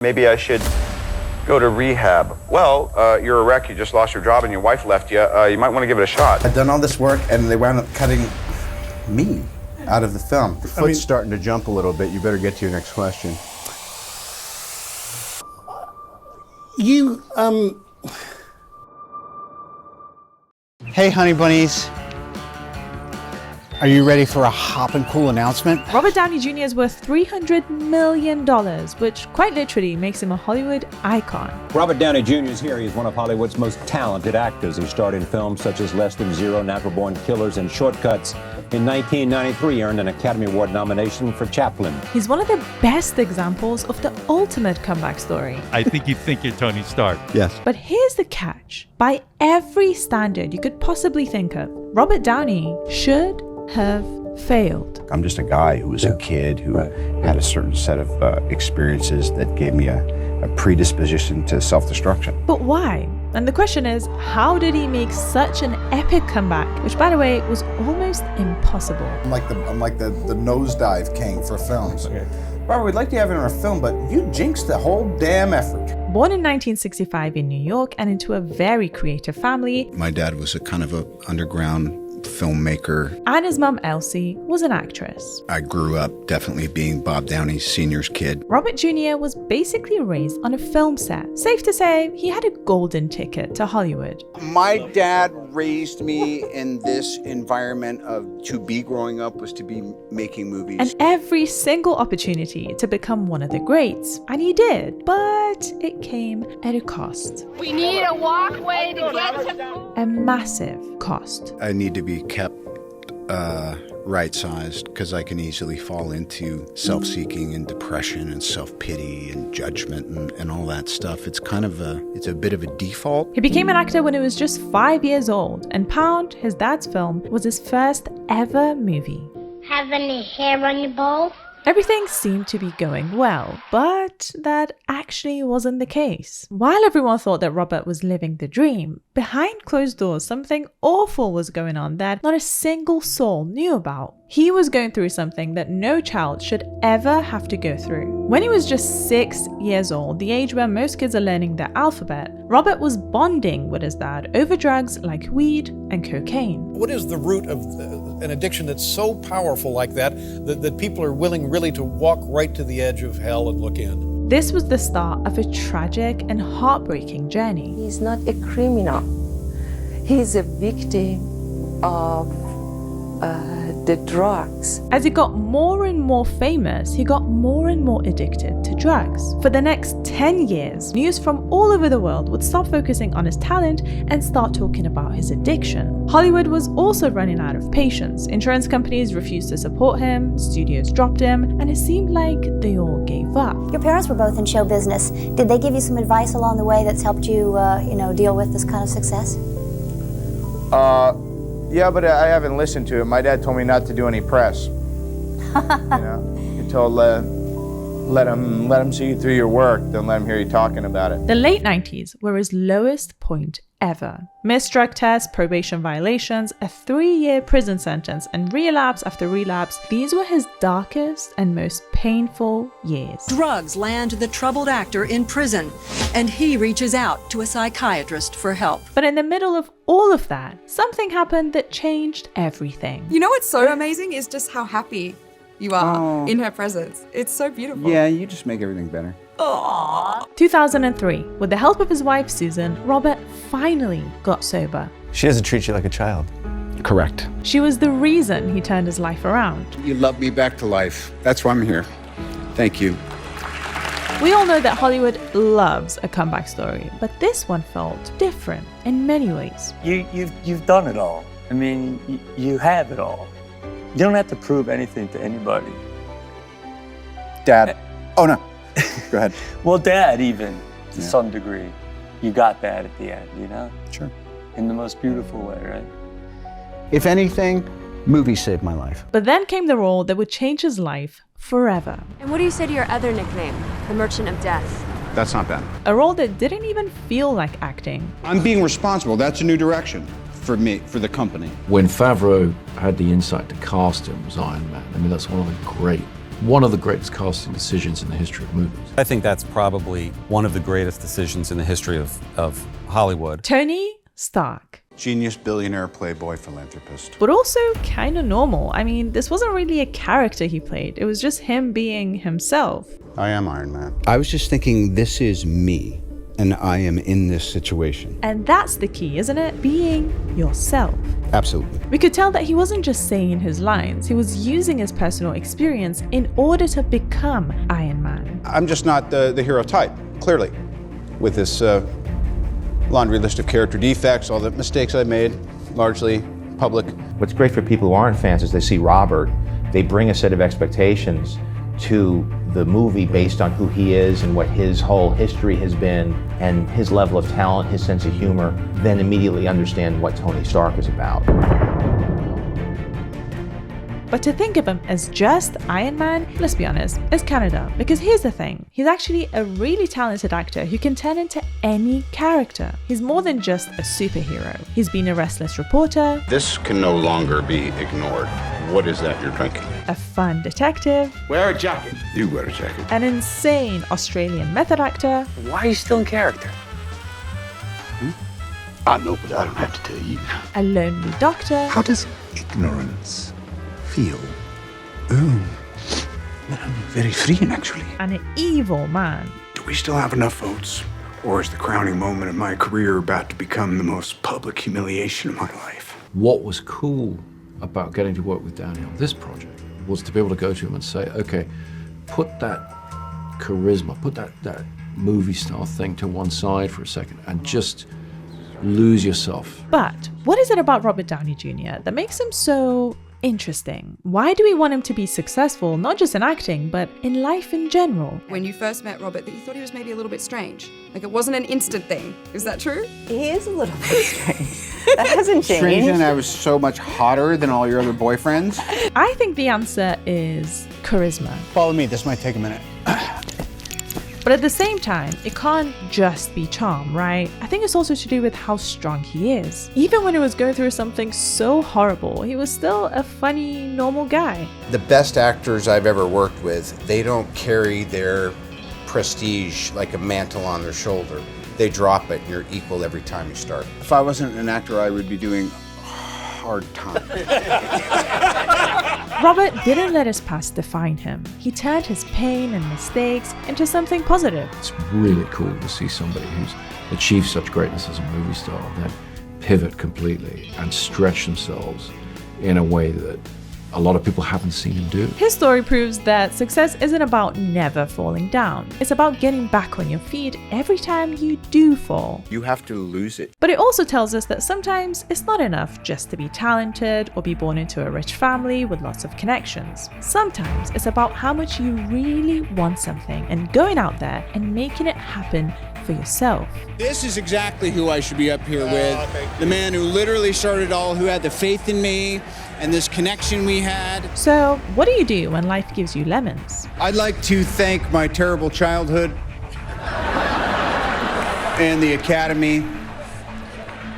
Maybe I should go to rehab. Well, you're a wreck, you just lost your job and your wife left you. You might want to give it a shot. I'd done all this work and they wound up cutting me out of the film. Your foot's starting to jump a little bit. You better get to your next question. Hey, honey bunnies. Are you ready for a hoppin' cool announcement? Robert Downey Jr. is worth $300 million, which quite literally makes him a Hollywood icon. Robert Downey Jr. is here. He's one of Hollywood's most talented actors. He starred in films such as Less Than Zero, Natural Born Killers, and Shortcuts. In 1993, he earned an Academy Award nomination for Chaplin. He's one of the best examples of the ultimate comeback story. I think you think you're Tony Stark. Yes. But here's the catch. By every standard you could possibly think of, Robert Downey should have failed. I'm just a guy who was a kid who had a certain set of experiences that gave me a predisposition to self-destruction. But why? And the question is, how did he make such an epic comeback, which by the way was almost impossible? I'm like the nosedive king for films. Okay. Robert, we'd like to have it in our film, but you jinxed the whole damn effort. Born in 1965 in New York and into a very creative family, My dad was a kind of an underground filmmaker. and his mum Elsie was an actress. I grew up definitely being Bob Downey Sr.'s kid. Robert Jr. was basically raised on a film set. Safe to say, he had a golden ticket to Hollywood. My dad raised me in this environment to be growing up was to be making movies. And every single opportunity to become one of the greats. And he did, but it came at a cost. We need a walkway to get to... A massive cost. I need to be kept right-sized because I can easily fall into self-seeking and depression and self-pity and judgment and all that stuff. It's kind of it's a bit of a default. He became an actor when he was just 5 years old, and Pound, his dad's film, was his first ever movie. Have any hair on your balls? Everything seemed to be going well, but that actually wasn't the case. While everyone thought that Robert was living the dream, behind closed doors something awful was going on that not a single soul knew about. He was going through something that no child should ever have to go through. When he was just 6 years old, the age where most kids are learning their alphabet, Robert was bonding with his dad over drugs like weed and cocaine. What is the root of an addiction that's so powerful like that people are willing really to walk right to the edge of hell and look in? This was the start of a tragic and heartbreaking journey. He's not a criminal. He's a victim of the drugs. As he got more and more famous, he got more and more addicted to drugs. For the next 10 years, news from all over the world would stop focusing on his talent and start talking about his addiction. Hollywood was also running out of patience. Insurance companies refused to support him, studios dropped him, and it seemed like they all gave up. Your parents were both in show business. Did they give you some advice along the way that's helped you, deal with this kind of success? Yeah, but I haven't listened to it. My dad told me not to do any press. He told let him see you through your work. Don't let him hear you talking about it. The late 90s were his lowest point ever. Missed drug tests, probation violations, a 3-year prison sentence, and relapse after relapse. These were his darkest and most painful years. Drugs land the troubled actor in prison, and he reaches out to a psychiatrist for help. But in the middle of all of that, something happened that changed everything. You know what's so amazing is just how happy you are in her presence. It's so beautiful. Yeah, you just make everything better. Aww. 2003, with the help of his wife Susan, Robert finally got sober. She doesn't treat you like a child. Correct. She was the reason he turned his life around. You love me back to life. That's why I'm here. Thank you. We all know that Hollywood loves a comeback story, but this one felt different in many ways. You've done it all. I mean, you have it all. You don't have to prove anything to anybody. Dad. Oh, no. Go ahead. Well, Dad, even, to some degree. You got that at the end, you know? Sure. In the most beautiful way, right? If anything, movies saved my life. But then came the role that would change his life forever. And what do you say to your other nickname, the Merchant of Death? That's not bad. A role that didn't even feel like acting. I'm being responsible. That's a new direction for me, for the company. When Favreau had the insight to cast him as Iron Man, I mean, that's one of the great one of the greatest casting decisions in the history of movies. I think that's probably one of the greatest decisions in the history of Hollywood. Tony Stark. Genius, billionaire, playboy, philanthropist. But also kind of normal. I mean, this wasn't really a character he played. It was just him being himself. I am Iron Man. I was just thinking, this is me, and I am in this situation. And that's the key, isn't it? Being yourself. Absolutely. We could tell that he wasn't just saying his lines, he was using his personal experience in order to become Iron Man. I'm just not the hero type, clearly. With this laundry list of character defects, all the mistakes I made, largely public. What's great for people who aren't fans is they see Robert, they bring a set of expectations to the movie based on who he is and what his whole history has been and his level of talent, his sense of humor, then immediately understand what Tony Stark is about. But to think of him as just Iron Man, let's be honest, is kind of dumb. Because here's the thing, he's actually a really talented actor who can turn into any character. He's more than just a superhero. He's been a restless reporter. This can no longer be ignored. What is that you're drinking? A fun detective. Wear a jacket. You wear a jacket. An insane Australian method actor. Why are you still in character? I know, but I don't have to tell you. A lonely doctor. How does ignorance feel? Oh, very freeing, actually. And an evil man. Do we still have enough votes? Or is the crowning moment of my career about to become the most public humiliation of my life? What was cool about getting to work with Downey on this project was to be able to go to him and say, okay, put that charisma, put that movie star thing to one side for a second and just lose yourself. But what is it about Robert Downey Jr. that makes him so interesting? Why do we want him to be successful, not just in acting, but in life in general? When you first met Robert, that you thought he was maybe a little bit strange. Like it wasn't an instant thing. Is that true? He is a little bit strange. That hasn't changed. Strange, and I was so much hotter than all your other boyfriends. I think the answer is charisma. Follow me, this might take a minute. But at the same time, it can't just be charm, right? I think it's also to do with how strong he is. Even when he was going through something so horrible, he was still a funny, normal guy. The best actors I've ever worked with, they don't carry their prestige like a mantle on their shoulder. They drop it and you're equal every time you start. If I wasn't an actor, I would be doing hard time. Robert didn't let his past define him. He turned his pain and mistakes into something positive. It's really cool to see somebody who's achieved such greatness as a movie star then pivot completely and stretch themselves in a way that a lot of people haven't seen him do. His story proves that success isn't about never falling down. It's about getting back on your feet every time you do fall. You have to lose it. But it also tells us that sometimes it's not enough just to be talented or be born into a rich family with lots of connections. Sometimes it's about how much you really want something and going out there and making it happen for yourself. This is exactly who I should be up here with. The man who literally started all, who had the faith in me and this connection we had. So, what do you do when life gives you lemons? I'd like to thank my terrible childhood and the Academy,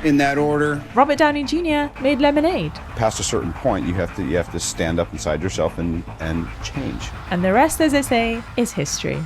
in that order. Robert Downey Jr. made lemonade. Past a certain point, you have to stand up inside yourself and change. And the rest, as they say, is history.